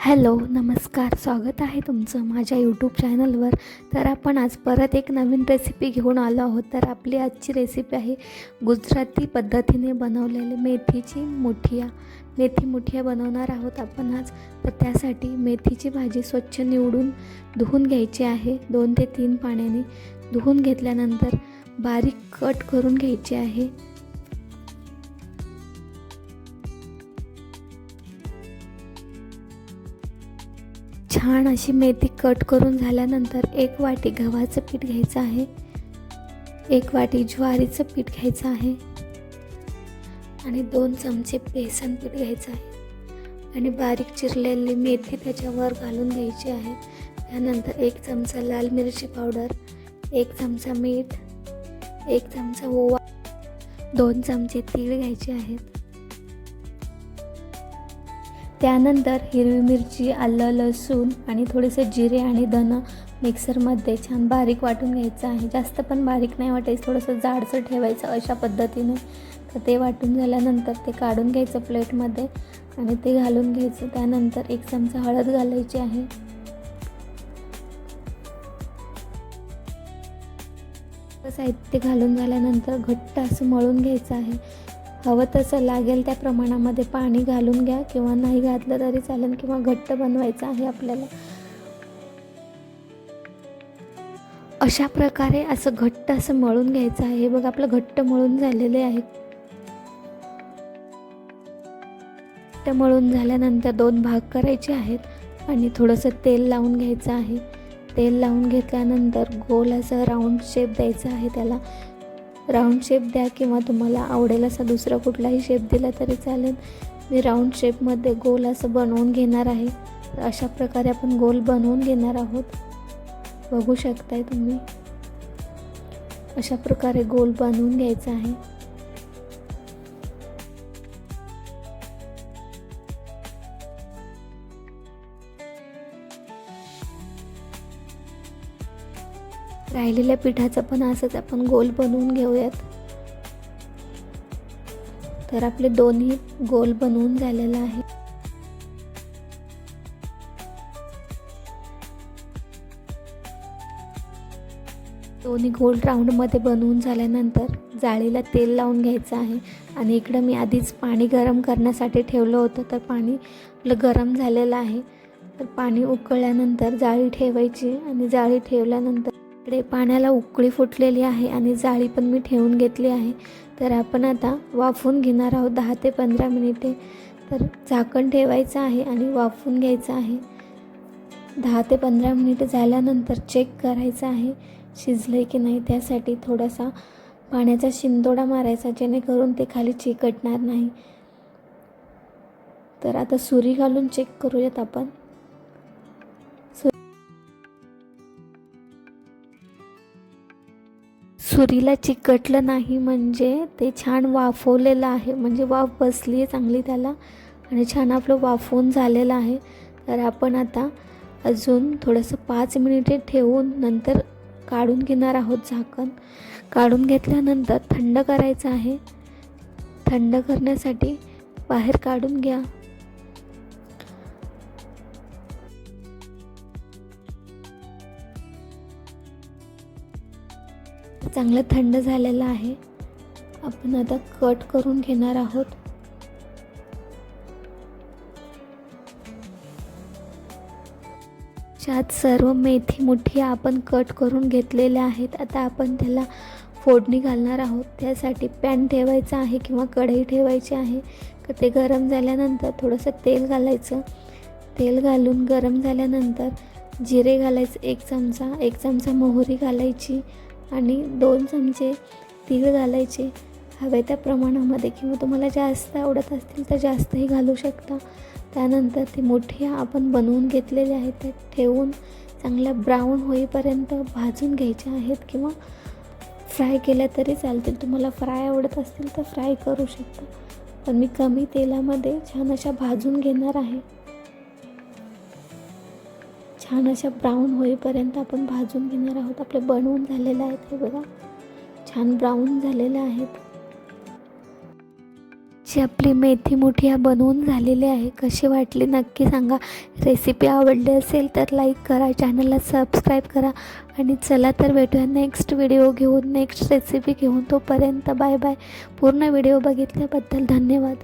Hello, नमस्कार. स्वागत आहे तुमचं माझ्या यूट्यूब चॅनलवर. तर आपण आज परत एक नवीन रेसिपी घेऊन आलो आहोत. तर आपली आजची रेसिपी आहे गुजराती पद्धतीने बनवलेली मेथी मुठिया बनवणार आहोत आपण आज. तर त्यासाठी मेथीची भाजी स्वच्छ निवडून धुवून घ्यायची आहे. 2 ते 3 पाण्याने धुवून घेतल्यानंतर बारीक कट करून घ्यायची आहे. छान अशी मेथी कट करून झाल्यानंतर 1 वाटी गव्हाचं पीठ घ्यायचं आहे, 1 वाटी ज्वारीचं पीठ घ्यायचं आहे आणि 2 चमचे बेसन पीठ घ्यायचं आहे आणि बारीक चिरलेली मेथी त्याच्यावर घालून घ्यायची आहे. त्यानंतर 1 चमचा लाल मिरची पावडर, 1 चमचा मीठ, 1 चमचा ओवा, 2 चमचे तीळ घ्यायचे आहेत. त्यानंतर हिरवी मिरची, आलं, लसूण आणि थोडेसे जिरे आणि धन मिक्सरमध्ये छान बारीक वाटून घ्यायचं आहे. जास्त पण बारीक नाही वाटायचं, थोडंसं जाडसर ठेवायचं अशा पद्धतीने. तर ते वाटून झाल्यानंतर ते काढून घ्यायचं प्लेटमध्ये आणि ते घालून घ्यायचं. त्यानंतर 1 चमचा हळद घालायची आहे. साहित्य घालून झाल्यानंतर घट्ट असं मळून घ्यायचं आहे. हवं तसं लागेल त्या प्रमाणामध्ये पाणी घालून घ्या किंवा नाही घातलं तरी चालेल, किंवा घट्ट बनवायचं आहे आपल्याला. अशा प्रकारे असं घट्ट असं मळून घ्यायचं आहे. हे बघा आपलं घट्ट मळून झालेले आहे. घट्ट मळून झाल्यानंतर 2 भाग करायचे आहेत आणि थोडंसं तेल लावून घ्यायचं आहे. तेल लावून घेतल्यानंतर गोल असं राऊंड शेप द्यायचा आहे. त्याला राऊंड शेप द्या किंवा तुम्हाला आवडेल असा दुसरा कुठलाही शेप दिला तरी चालेल. मी राऊंड शेपमध्ये गोल असं बनवून घेणार आहे. अशा प्रकारे आपण गोल बनवून घेणार आहोत. बघू शकताय तुम्ही, अशा प्रकारे गोल बनवून घ्यायचा आहे. राहिलेल्या पिठाचं पण असंच आपण गोल बनवून घेऊयात. तर आपले दोन्ही गोल बनवून झालेलं आहे. दोन्ही गोल राऊंडमध्ये बनवून झाल्यानंतर जाळीला तेल लावून घ्यायचं आहे. आणि इकडं मी आधीच पाणी गरम करण्यासाठी ठेवलं होतं. तर पाणी आपलं गरम झालेलं आहे. तर पाणी उकळल्यानंतर जाळी ठेवायची आणि जाळी ठेवल्यानंतर इकडे पाण्याला उकळी फुटलेली आहे आणि जाळी पण मी ठेवून घेतली आहे. तर आपण आता वाफवून घेणार आहोत 10 ते 15 मिनिटे. तर झाकण ठेवायचं आहे आणि वाफवून घ्यायचं आहे. 10 ते 15 मिनिटे झाल्यानंतर चेक करायचं आहे शिजलं आहे की नाही. त्यासाठी थोडासा पाण्याचा शिंतोडा मारायचा, जेणेकरून ते खाली चिकटणार नाही. तर आता सुरी घालून चेक करूयात आपण. सुरीला चिकटलं नाही म्हणजे ते छान वाफवलेलं आहे, म्हणजे वाफ बसली आहे चांगली त्याला आणि छान आपलं वाफवून झालेलं आहे. तर आपण आता अजून थोडंसं 5 मिनिटे ठेवून नंतर काढून घेणार आहोत झाकण. काढून घेतल्यानंतर थंड करायचं आहे. थंड करण्यासाठी बाहेर काढून घ्या. चांगलं थंड झालेलं आहे. आपण आता कट करून घेणार आहोत. त्यात सर्व मेथी मुठिया आपण कट करून घेतलेल्या आहेत. आता आपण त्याला फोडणी घालणार आहोत. त्यासाठी पॅन ठेवायचा आहे किंवा कढई ठेवायची आहे. ते गरम झाल्यानंतर थोडंसं तेल घालायचं. तेल घालून गरम झाल्यानंतर जिरे घालायचं 1 चमचा मोहरी घालायची आणि 2 चमचे तीळ घालायचे हवे त्या प्रमाणामध्ये, किंवा तुम्हाला जास्त आवडत असतील तर जास्तही घालू शकता. त्यानंतर ती मुठिया आपण बनवून घेतलेल्या आहेत त्या ठेवून चांगल्या ब्राऊन होईपर्यंत भाजून घ्यायच्या आहेत, किंवा फ्राय केल्या तरी चालतील. तुम्हाला फ्राय आवडत असतील तर फ्राय करू शकता, पण मी कमी तेलामध्ये छान अशा भाजून घेणार आहे. छान अशा ब्राऊन होईपर्यंत आपण भाजून घेणार आहोत. आपले बनवून झालेले आहेत हे बघा, छान ब्राऊन झालेले आहेत. अशी आपली मेथी मुठिया बनवून झालेली आहे. कशी वाटली नक्की सांगा. रेसिपी आवडली असेल तर लाईक करा, चॅनलला सबस्क्राईब करा आणि चला तर भेटूया नेक्स्ट व्हिडिओ घेऊन, नेक्स्ट रेसिपी घेऊन. तोपर्यंत बाय बाय. पूर्ण व्हिडिओ बघितल्याबद्दल धन्यवाद.